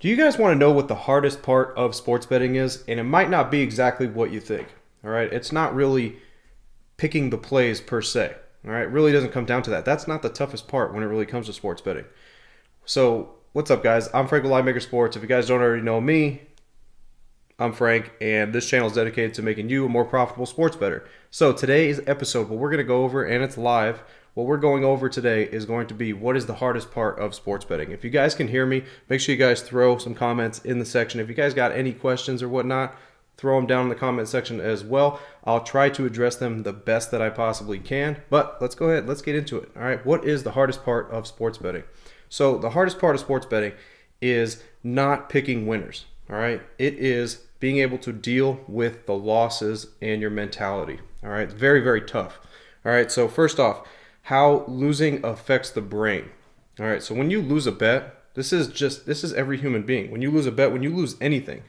Do you guys want to know what the hardest part of sports betting is? And it might not be exactly what you think. All right. It's not really picking the plays per se. All right. It really doesn't come down to that. That's not the toughest part when it really comes to sports betting. So, what's up, guys? I'm Frank with Linemaker Sports. If you guys don't already know me, I'm Frank, and this channel is dedicated to making you a more profitable sports bettor. So, today's episode, what we're going to go over, and it's live, what we're going over today is going to be what is the hardest part of sports betting. If you guys can hear me, make sure you guys throw some comments in the section. If you guys got any questions or whatnot, throw them down in the comment section as well. I'll try to address them the best that I possibly can. But let's go ahead, let's get into it. All right, what is the hardest part of sports betting? So the hardest part of sports betting is not picking winners. All right, it is being able to deal with the losses and your mentality. All right, very, very tough. All right, so first off, how losing affects the brain. All right, so when you lose a bet, this is every human being. When you lose a bet, when you lose anything,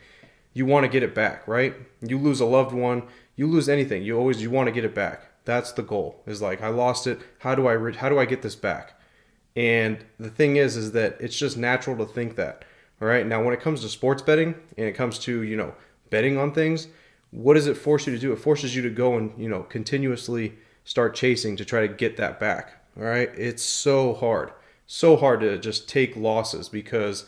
you want to get it back, right? You lose a loved one, you lose anything, you want to get it back. That's the goal. Is like, I lost it. How do I get this back? And the thing is that it's just natural to think that. All right. Now, when it comes to sports betting and it comes to, betting on things, what does it force you to do? It forces you to go and, continuously start chasing to try to get that back. All right. It's so hard to just take losses because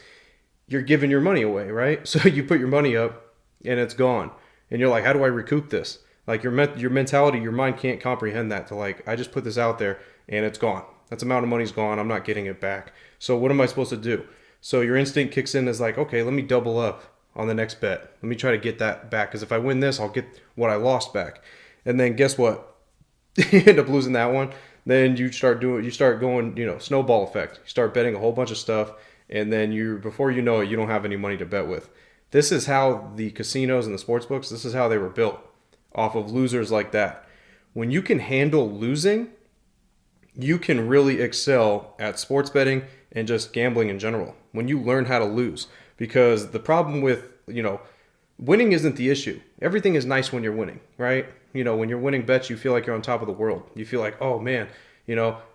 you're giving your money away, right? So you put your money up and it's gone. And you're like, how do I recoup this? Like your mentality, your mind can't comprehend that to like, I just put this out there and it's gone. That's amount of money's gone. I'm not getting it back. So what am I supposed to do? So your instinct kicks in as like, okay, let me double up on the next bet. Let me try to get that back because if I win this, I'll get what I lost back. And then guess what? You end up losing that one. Then you start going, snowball effect. You start betting a whole bunch of stuff, and then before you know it, you don't have any money to bet with. This is how the casinos and the sports books, this is how they were built, off of losers like that. When you can handle losing, you can really excel at sports betting and just gambling in general when you learn how to lose. Because the problem with, winning isn't the issue. Everything is nice when you're winning, right? When you're winning bets, you feel like you're on top of the world. You feel like, oh man,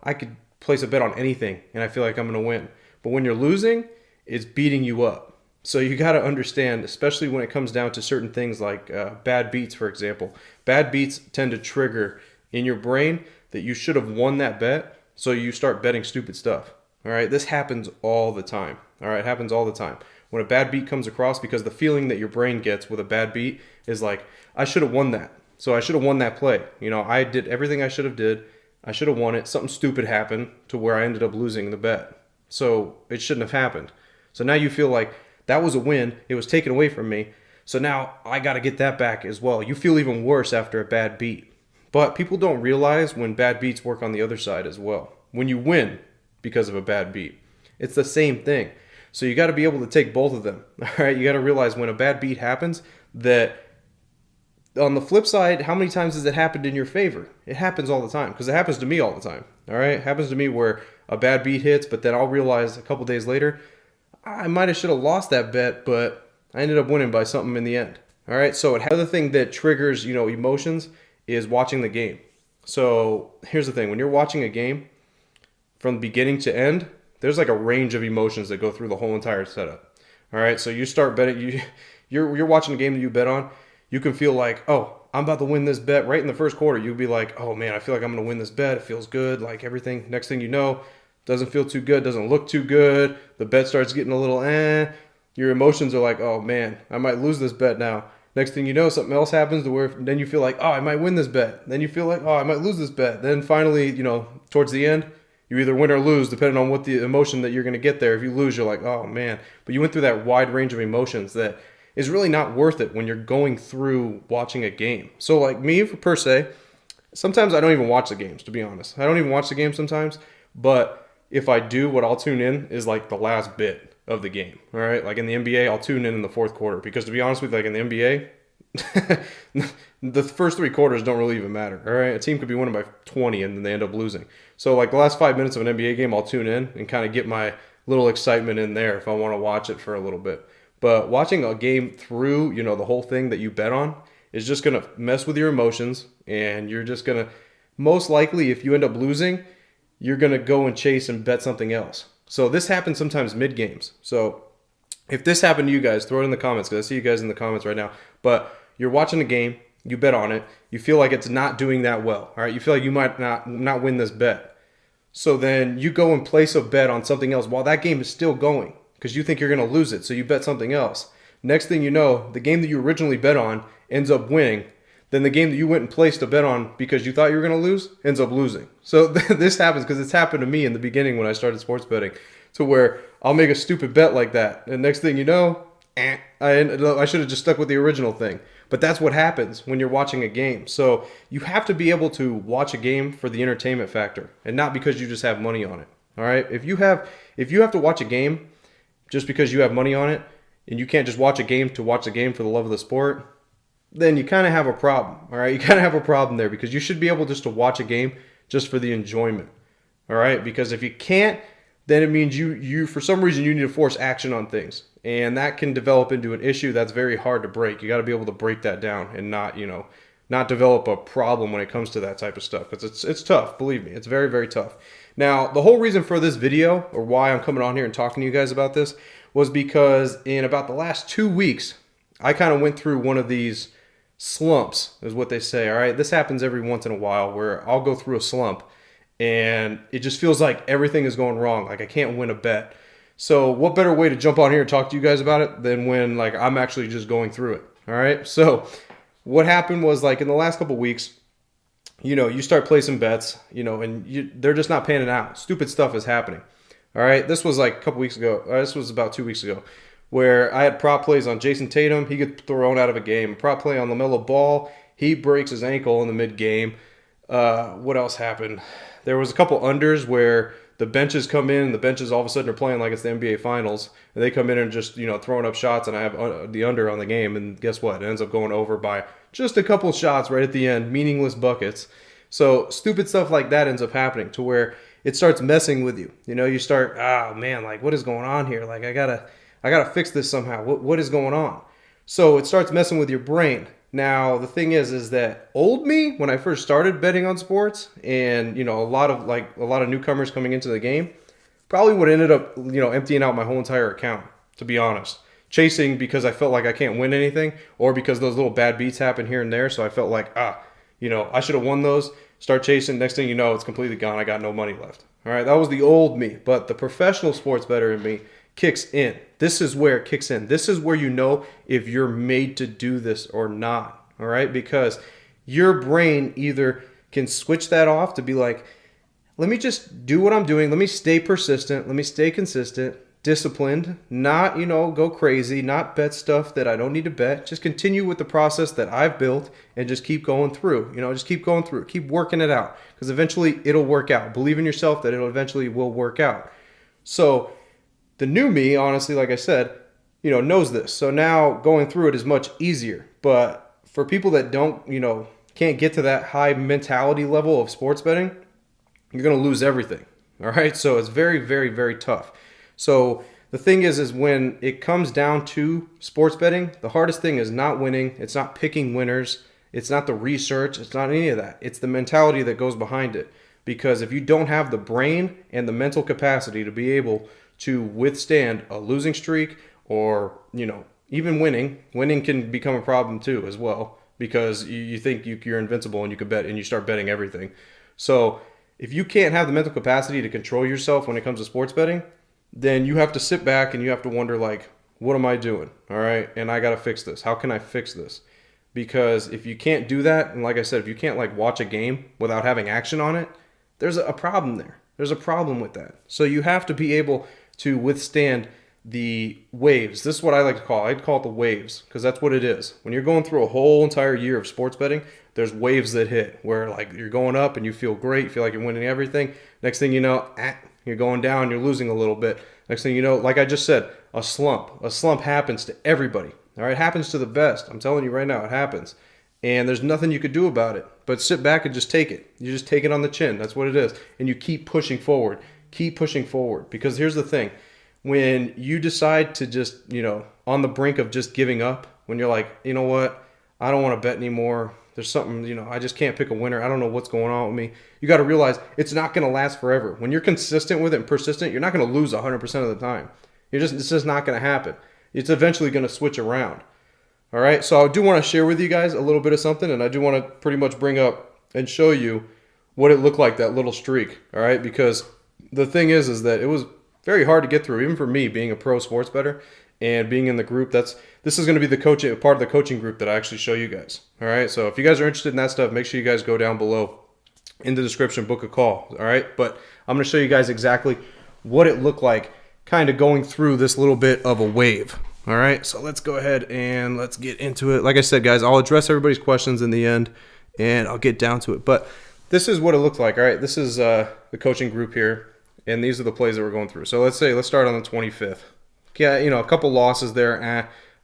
I could place a bet on anything and I feel like I'm going to win. But when you're losing, it's beating you up. So you got to understand, especially when it comes down to certain things like bad beats, for example. Bad beats tend to trigger in your brain that you should have won that bet, so you start betting stupid stuff. All right, this happens all the time. All right, it happens all the time. When a bad beat comes across, because the feeling that your brain gets with a bad beat is like, I should have won that. So I should have won that play. I did everything I should have did. I should have won it. Something stupid happened to where I ended up losing the bet. So it shouldn't have happened. So now you feel like that was a win. It was taken away from me. So now I got to get that back as well. You feel even worse after a bad beat. But people don't realize when bad beats work on the other side as well. When you win because of a bad beat, it's the same thing. So you got to be able to take both of them. All right, you got to realize when a bad beat happens that on the flip side, how many times has it happened in your favor? It happens all the time because it happens to me all the time. All right, it happens to me where a bad beat hits, but then I'll realize a couple days later, I might have should have lost that bet, but I ended up winning by something in the end. All right, so another thing that triggers emotions is watching the game. So here's the thing: when you're watching a game from beginning to end, there's like a range of emotions that go through the whole entire setup. All right, so you start betting, you're watching a game that you bet on. You can feel like, oh, I'm about to win this bet right in the first quarter. You'll be like, oh man, I feel like I'm going to win this bet. It feels good, like everything. Next thing you know, doesn't feel too good, doesn't look too good. The bet starts getting a little Your emotions are like, oh man, I might lose this bet now. Next thing you know, something else happens to where then you feel like, oh, I might win this bet. Then you feel like, oh, I might lose this bet. Then finally, towards the end, you either win or lose depending on what the emotion that you're going to get there. If you lose, you're like, oh man. But you went through that wide range of emotions that is really not worth it when you're going through watching a game. So like me, per se, sometimes I don't even watch the games, to be honest. I don't even watch the game sometimes. But if I do, what I'll tune in is like the last bit of the game. All right, like in the NBA, I'll tune in the fourth quarter because to be honest with you, like in the NBA, the first three quarters don't really even matter. All right, a team could be winning by 20 and then they end up losing. So like the last 5 minutes of an NBA game, I'll tune in and kind of get my little excitement in there if I want to watch it for a little bit. But watching a game through, the whole thing that you bet on is just going to mess with your emotions, and you're just going to, most likely, if you end up losing, you're going to go and chase and bet something else. So this happens sometimes mid-games. So If this happened to you guys, throw it in the comments because I see you guys in the comments right now. But you're watching a game, you bet on it, you feel like it's not doing that well. All right, you feel like you might not win this bet. So then you go and place a bet on something else while that game is still going because you think you're going to lose it. So you bet something else. Next thing you know, the game that you originally bet on ends up winning. Then the game that you went and placed a bet on because you thought you were going to lose ends up losing. So this happens because it's happened to me in the beginning when I started sports betting, to where I'll make a stupid bet like that. And next thing you know, I should have just stuck with the original thing. But that's what happens when you're watching a game. So you have to be able to watch a game for the entertainment factor and not because you just have money on it. All right? If you have to watch a game just because you have money on it and you can't just watch a game to watch the game for the love of the sport, then you kind of have a problem. All right? You kind of have a problem there because you should be able just to watch a game just for the enjoyment. All right? Because if you can't, then it means you for some reason you need to force action on things. And that can develop into an issue that's very hard to break. You got to be able to break that down and not develop a problem when it comes to that type of stuff, because it's tough. Believe me, it's very, very tough. Now, the whole reason for this video, or why I'm coming on here and talking to you guys about this, was because in about the last 2 weeks, I kind of went through one of these slumps, is what they say. All right, this happens every once in a while where I'll go through a slump and it just feels like everything is going wrong. Like I can't win a bet. So what better way to jump on here and talk to you guys about it than when like I'm actually just going through it. All right. So what happened was, like, in the last couple of weeks, you start placing bets, and they're just not panning out. Stupid stuff is happening. All right. This was like a couple weeks ago. This was about 2 weeks ago, where I had prop plays on Jason Tatum. He gets thrown out of a game. A prop play on LaMelo Ball. He breaks his ankle in the mid game. What else happened? There was a couple unders where the benches come in, and the benches all of a sudden are playing like it's the NBA Finals, and they come in and just throwing up shots, and I have the under on the game, and guess what? It ends up going over by just a couple shots right at the end, meaningless buckets. So stupid stuff like that ends up happening to where it starts messing with you. You start, oh man, like what is going on here? Like I gotta fix this somehow. What is going on? So it starts messing with your brain. Now, the thing is that old me, when I first started betting on sports, and a lot of newcomers coming into the game, probably would have ended up emptying out my whole entire account, to be honest. Chasing because I felt like I can't win anything, or because those little bad beats happen here and there, so I felt like I should have won those. Start chasing, next thing you know, it's completely gone. I got no money left. All right, that was the old me, but the professional sports bettor in me kicks in. This is where it kicks in. This is where you know if you're made to do this or not. All right, because your brain either can switch that off to be like, let me just do what I'm doing. Let me stay persistent. Let me stay consistent, disciplined, not, go crazy, not bet stuff that I don't need to bet. Just continue with the process that I've built and just keep going through. Just keep going through. Keep working it out, because eventually it'll work out. Believe in yourself that it'll eventually will work out. So the new me, honestly, like I said, knows this. So now going through it is much easier. But for people that don't, can't get to that high mentality level of sports betting, you're going to lose everything. All right. So it's very, very, very tough. So the thing is when it comes down to sports betting, the hardest thing is not winning. It's not picking winners. It's not the research. It's not any of that. It's the mentality that goes behind it. Because if you don't have the brain and the mental capacity to be able to withstand a losing streak, or even winning can become a problem too as well, because you think you're invincible and you can bet, and you start betting everything. So if you can't have the mental capacity to control yourself when it comes to sports betting, then you have to sit back and you have to wonder, like, what am I doing? All right, and I got to fix this. How can I fix this? Because if you can't do that, and like I said, if you can't watch a game without having action on it, there's a problem there. There's a problem with that. So you have to be able to withstand the waves. This is what I like to call it. I'd call it the waves, because that's what it is. When you're going through a whole entire year of sports betting, there's waves that hit where you're going up and you feel great, you feel like you're winning everything. Next thing you know, you're going down, you're losing a little bit. Next thing you know, like I just said, a slump. A slump happens to everybody. All right, it happens to the best. I'm telling you right now, it happens. And there's nothing you could do about it but sit back and just take it. You just take it on the chin. That's what it is. And you keep pushing forward. Keep pushing forward. Because here's the thing. When you decide to just, on the brink of just giving up, when you're like, you know what, I don't want to bet anymore. There's something, I just can't pick a winner. I don't know what's going on with me. You got to realize it's not going to last forever. When you're consistent with it and persistent, you're not going to lose 100% of the time. It's just not going to happen. it's eventually going to switch around. All right, so I do want to share with you guys a little bit of something, and I do want to pretty much bring up and show you what it looked like, that little streak. All right, because the thing is that it was very hard to get through, even for me being a pro sports bettor and being in the group. This is going to be the coaching part of the coaching group that I actually show you guys. All right, so if you guys are interested in that stuff, make sure you guys go down below in the description, book a call. All right, but I'm going to show you guys exactly what it looked like kind of going through this little bit of a wave. All right, so let's go ahead and let's get into it. Like I said, guys, I'll address everybody's questions in the end, and I'll get down to it. But this is what it looked like. All right, this is the coaching group here, and these are the plays that we're going through. So let's start on the 25th. Yeah, a couple losses there.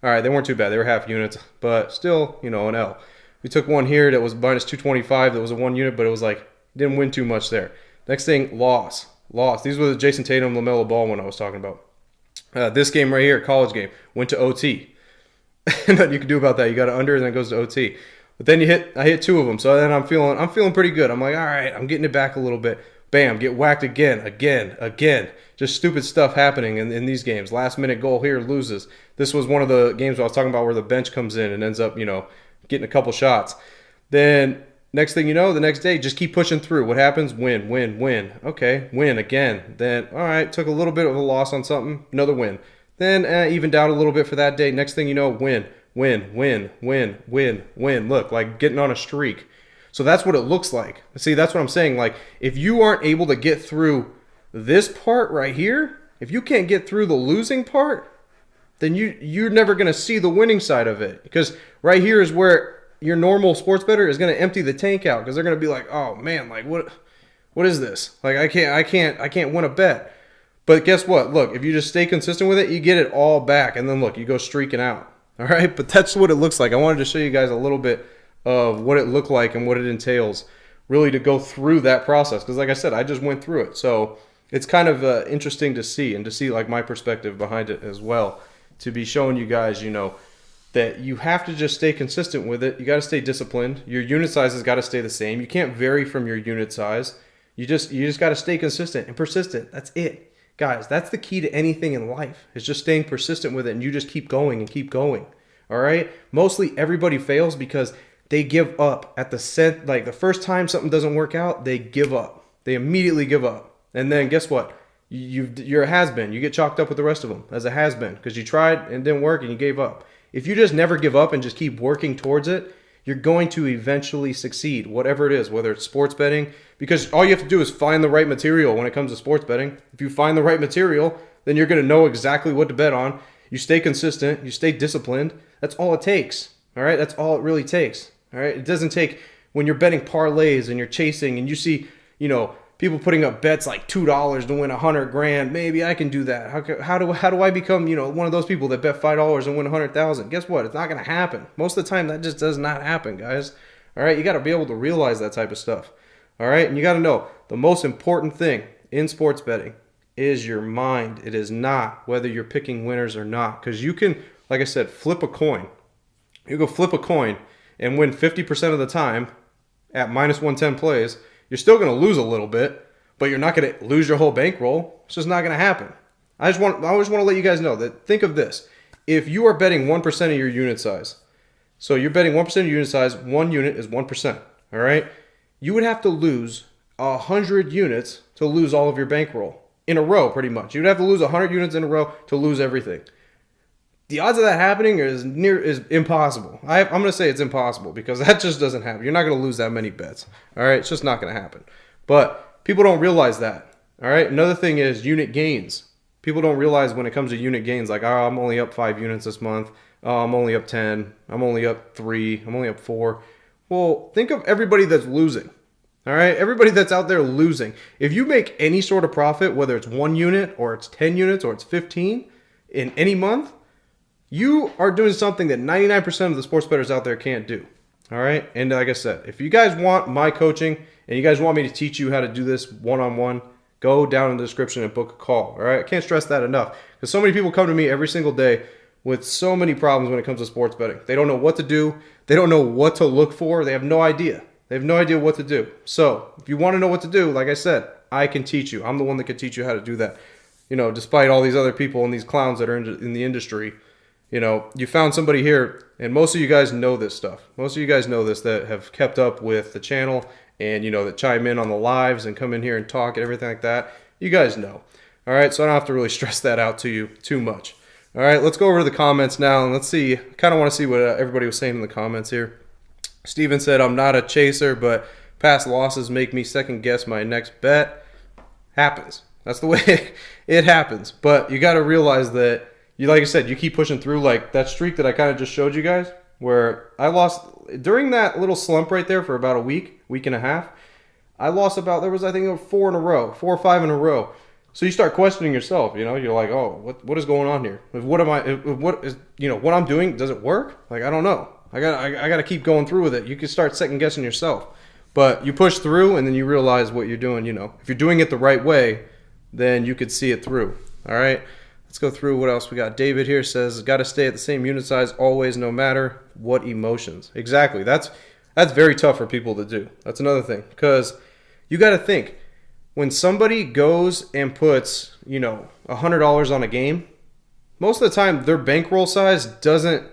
All right, they weren't too bad. They were half units, but still, an L. We took one here that was minus 225. That was a 1 unit, but it was like didn't win too much there. Next thing, loss. These were the Jason Tatum, LaMelo Ball one I was talking about. This game right here, college game, went to OT. Nothing you can do about that. You got it under, and then it goes to OT. But then I hit 2 of them, so then I'm feeling pretty good. I'm like, all right, I'm getting it back a little bit. Bam, get whacked again. Just stupid stuff happening in these games. Last minute goal here, loses. This was one of the games I was talking about where the bench comes in and ends up, getting a couple shots. Then next thing you know, the next day, just keep pushing through. What happens? Win. Okay, win again. Then, all right, took a little bit of a loss on something, another win. Then evened out a little bit for that day. Next thing you know, win. Look, like getting on a streak. So that's what it looks like. See, that's what I'm saying. Like, if you aren't able to get through this part right here, if you can't get through the losing part, then you're never going to see the winning side of it. Because right here is where your normal sports bettor is going to empty the tank out, because they're going to be like, oh man, like what is this? Like I can't win a bet. But guess what? Look, if you just stay consistent with it, you get it all back, and then look, you go streaking out. All right, but that's what it looks like. I wanted to show you guys a little bit of what it looked like and what it entails, really, to go through that process. Because like I said, I just went through it, so it's kind of interesting to see, and to see like my perspective behind it as well, to be showing you guys, that you have to just stay consistent with it. You got to stay disciplined. Your unit size has got to stay the same. You can't vary from your unit size. You just got to stay consistent and persistent. That's it, guys. That's the key to anything in life, is just staying persistent with it, and you just keep going and keep going. All right. Mostly everybody fails because they give up at the first time something doesn't work out. They give up. They immediately give up, and then guess what? You're a has-been. You get chalked up with the rest of them as a has-been because you tried and it didn't work and you gave up. If you just never give up and just keep working towards it, you're going to eventually succeed, whatever it is, whether it's sports betting, because all you have to do is find the right material when it comes to sports betting. If you find the right material, then you're going to know exactly what to bet on. You stay consistent, you stay disciplined. That's all it takes. All right? That's all it really takes. All right? It doesn't take when you're betting parlays and you're chasing and you see, people putting up bets like $2 to win $100,000. Maybe I can do that. How do I become, one of those people that bet $5 and win 100,000? Guess what? It's not going to happen. Most of the time, that just does not happen, guys. All right, you got to be able to realize that type of stuff. All right, and you got to know the most important thing in sports betting is your mind. It is not whether you're picking winners or not, because you can, like I said, flip a coin. You go flip a coin and win 50% of the time at minus 110 plays. You're still going to lose a little bit, but you're not going to lose your whole bankroll. It's just not going to happen. I always want to let you guys know that, think of this. If you are betting 1% of your unit size, so you're betting 1% of your unit size, 1 unit is 1%, all right? You would have to lose 100 units to lose all of your bankroll in a row, pretty much. You'd have to lose 100 units in a row to lose everything. The odds of that happening is impossible. I'm going to say it's impossible, because that just doesn't happen. You're not going to lose that many bets. All right, it's just not going to happen. But people don't realize that. All right, another thing is unit gains. People don't realize when it comes to unit gains, like, oh, I'm only up 5 units this month. Oh, I'm only up 10. I'm only up 3. I'm only up 4. Well, think of everybody that's losing. All right, everybody that's out there losing. If you make any sort of profit, whether it's 1 unit or it's 10 units or it's 15 in any month, you are doing something that 99% of the sports bettors out there can't do. All right. And like I said, if you guys want my coaching and you guys want me to teach you how to do this one-on-one, go down in the description and book a call. All right. I can't stress that enough, because so many people come to me every single day with so many problems when it comes to sports betting. They don't know what to do. They don't know what to look for. They have no idea. They have no idea what to do. So if you want to know what to do, like I said, I can teach you. I'm the one that can teach you how to do that. Despite all these other people and these clowns that are in the industry, You found somebody here, and most of you guys know this stuff. Most of you guys know this that have kept up with the channel and, that chime in on the lives and come in here and talk and everything like that. You guys know. All right, so I don't have to really stress that out to you too much. All right, let's go over to the comments now, and let's see. Kind of want to see what everybody was saying in the comments here. Steven said, I'm not a chaser, but past losses make me second guess my next bet. Happens. That's the way it happens. But you got to realize that, like I said, you keep pushing through. Like that streak that I kind of just showed you guys, where I lost during that little slump right there for about a week and a half. I lost there was, I think, 4 or 5 in a row. So you start questioning yourself, you're like, oh, what is going on here? What I'm doing, does it work? Like, I don't know. I got to keep going through with it. You can start second guessing yourself, but you push through and then you realize what you're doing. If you're doing it the right way, then you could see it through. All right. Let's go through what else we got. David here says, got to stay at the same unit size always, no matter what emotions. Exactly. That's very tough for people to do. That's another thing, because you got to think, when somebody goes and puts, $100 on a game, most of the time their bankroll size doesn't,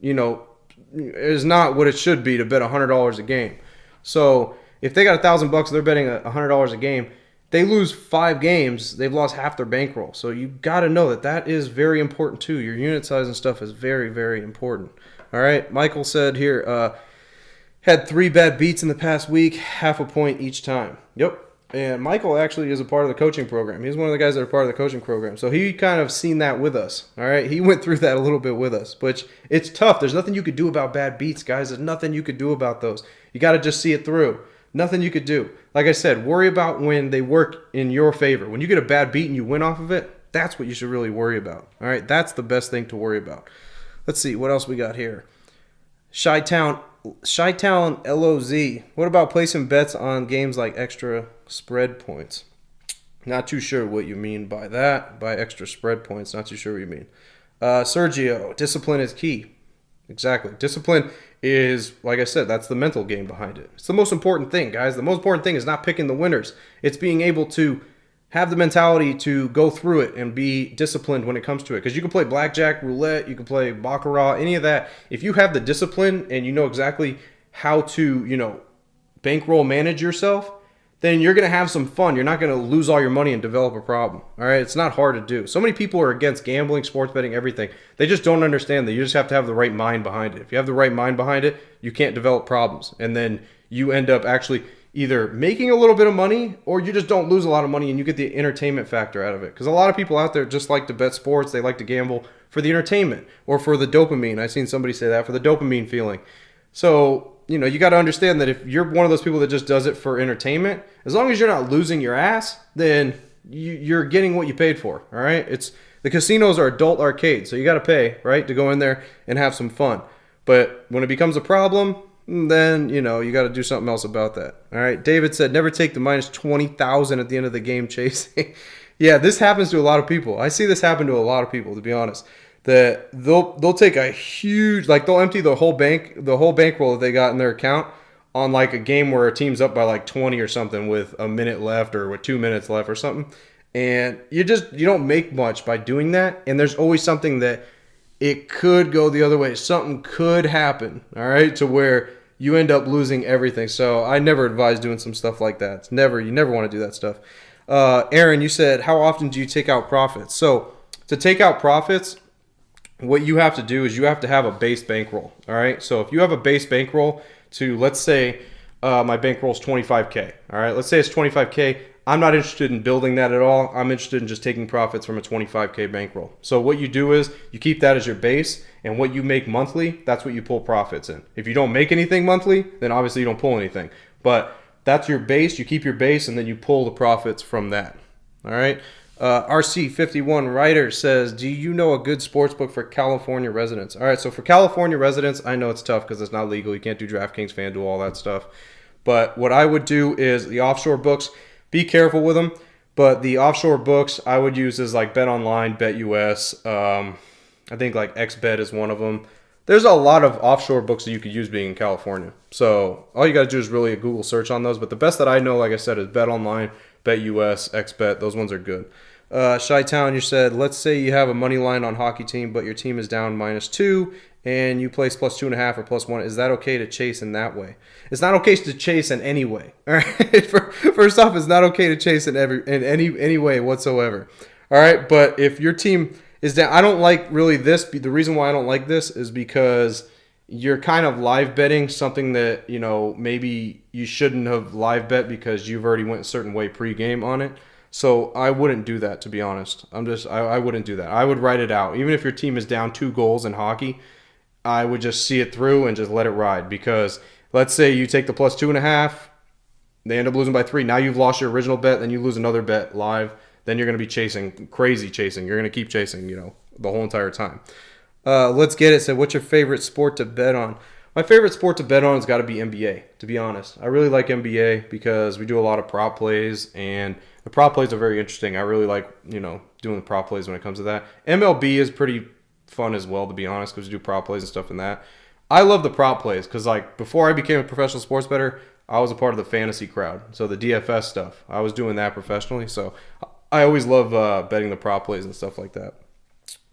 is not what it should be to bet $100 a game. So if they got $1,000, they're betting $100 a game. They lose 5 games, they've lost half their bankroll. So you got to know that is very important too. Your unit size and stuff is very, very important. All right. Michael said here, had 3 bad beats in the past week, half a point each time. Yep. And Michael actually is a part of the coaching program. He's one of the guys that are part of the coaching program. So he kind of seen that with us. All right. He went through that a little bit with us, which it's tough. There's nothing you could do about bad beats, guys. There's nothing you could do about those. You got to just see it through. Nothing you could do. Like I said, worry about when they work in your favor. When you get a bad beat and you win off of it, that's what you should really worry about. All right. That's the best thing to worry about. Let's see what else we got here. Chi-Town LOZ. What about placing bets on games like extra spread points? Not too sure what you mean by that. By extra spread points, not too sure what you mean. Sergio, discipline is key. Exactly. Discipline is, like I said, that's the mental game behind it. It's the most important thing, guys. The most important thing is not picking the winners. It's being able to have the mentality to go through it and be disciplined when it comes to it. Because you can play blackjack, roulette, you can play baccarat, any of that. If you have the discipline and you know exactly how to, bankroll manage yourself, then you're going to have some fun. You're not going to lose all your money and develop a problem. All right? It's not hard to do. So many people are against gambling, sports betting, everything. They just don't understand that you just have to have the right mind behind it. If you have the right mind behind it, you can't develop problems. And then you end up actually either making a little bit of money or you just don't lose a lot of money and you get the entertainment factor out of it. Because a lot of people out there just like to bet sports. They like to gamble for the entertainment or for the dopamine. I've seen somebody say that, for the dopamine feeling. So, you got to understand that if you're one of those people that just does it for entertainment, as long as you're not losing your ass, then you're getting what you paid for. All right. The casinos are adult arcades. So you got to pay, right, to go in there and have some fun. But when it becomes a problem, then, you got to do something else about that. All right. David said, never take the minus 20,000 at the end of the game chasing. Yeah, this happens to a lot of people. I see this happen to a lot of people, to be honest. That they'll take a huge, they'll empty the whole bankroll that they got in their account on like a game where a team's up by like 20 or something with a minute left or with 2 minutes left or something. And you don't make much by doing that. And there's always something that it could go the other way. Something could happen, all right, to where you end up losing everything. So I never advise doing some stuff like that. You never want to do that stuff. Aaron, you said, how often do you take out profits? So to take out profits, what you have to do is you have to have a base bankroll. All right. So if you have a base bankroll to, let's say, my bankroll is 25K. All right. Let's say it's 25K. I'm not interested in building that at all. I'm interested in just taking profits from a 25K bankroll. So what you do is you keep that as your base, and what you make monthly, that's what you pull profits in. If you don't make anything monthly, then obviously you don't pull anything. But that's your base. You keep your base, and then you pull the profits from that. All right. RC51 Writer says, do you know a good sports book for California residents? All right, so for California residents, I know it's tough because it's not legal. You can't do DraftKings, FanDuel, all that stuff. But what I would do is the offshore books, be careful with them. But the offshore books I would use is like Bet Online, BetUS. I think like XBet is one of them. There's a lot of offshore books that you could use being in California. So all you got to do is really a Google search on those. But the best that I know, like I said, is Bet Online, BetUS, XBet. Those ones are good. Chi-Town, you said, let's say you have a money line on hockey team, but your team is down -2, and you place +2.5 or +1. Is that okay to chase in that way? It's not okay to chase in any way. All right. First off, it's not okay to chase in any way whatsoever. All right. But if your team is down, I don't like really this. The reason why I don't like this is because you're kind of live betting something that, you know, maybe you shouldn't have live bet because you've already went a certain way pregame on it. So I wouldn't do that, to be honest. I wouldn't do that. I would write it out. Even if your team is down 2 goals in hockey, I would just see it through and just let it ride. Because let's say you take the +2.5, they end up losing by 3. Now you've lost your original bet, then you lose another bet live. Then you're going to be chasing, crazy chasing. You're going to keep chasing, you know, the whole entire time. Let's get it. Said, what's your favorite sport to bet on? My favorite sport to bet on has got to be NBA, to be honest. I really like NBA because we do a lot of prop plays, and the prop plays are very interesting. I really like, you know, doing the prop plays when it comes to that. MLB is pretty fun as well, to be honest, because we do prop plays and stuff in that. I love the prop plays because, like, before I became a professional sports bettor, I was a part of the fantasy crowd. So the DFS stuff, I was doing that professionally. So I always love betting the prop plays and stuff like that.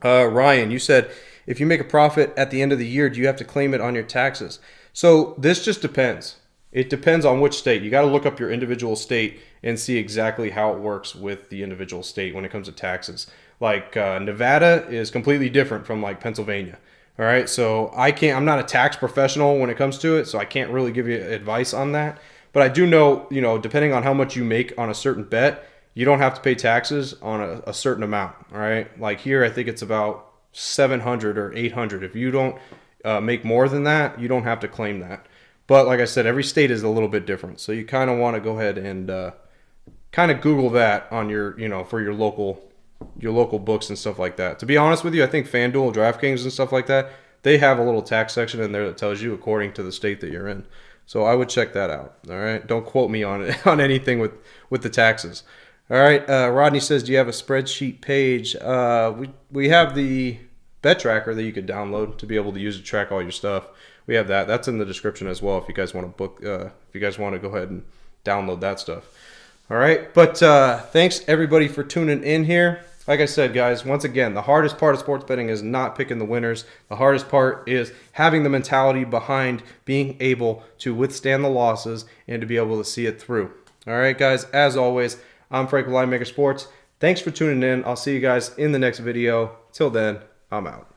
Ryan, you said, if you make a profit at the end of the year, do you have to claim it on your taxes? So this just depends. It depends on which state. You got to look up your individual state and see exactly how it works with the individual state when it comes to taxes. Like Nevada is completely different from like Pennsylvania. All right, so I'm not a tax professional when it comes to it, so I can't really give you advice on that. But I do know, you know, depending on how much you make on a certain bet, you don't have to pay taxes on a certain amount. All right, like here, I think it's about 700 or 800. If you don't make more than that, you don't have to claim that. But like I said, every state is a little bit different. So you kind of want to go ahead and kind of Google that on your, you know, for your local books and stuff like that. To be honest with you, I think FanDuel, DraftKings and stuff like that, they have a little tax section in there that tells you according to the state that you're in. So I would check that out. All right. Don't quote me on it, on anything with the taxes. All right. Rodney says, do you have a spreadsheet page? We have the bet tracker that you could download to be able to use to track all your stuff. We have that. That's in the description as well if you guys want to book. If you guys want to go ahead and download that stuff. All right. But thanks everybody for tuning in here. Like I said, guys, once again, the hardest part of sports betting is not picking the winners. The hardest part is having the mentality behind being able to withstand the losses and to be able to see it through. All right, guys, as always, I'm Frank with Linemaker Sports. Thanks for tuning in. I'll see you guys in the next video. Till then, I'm out.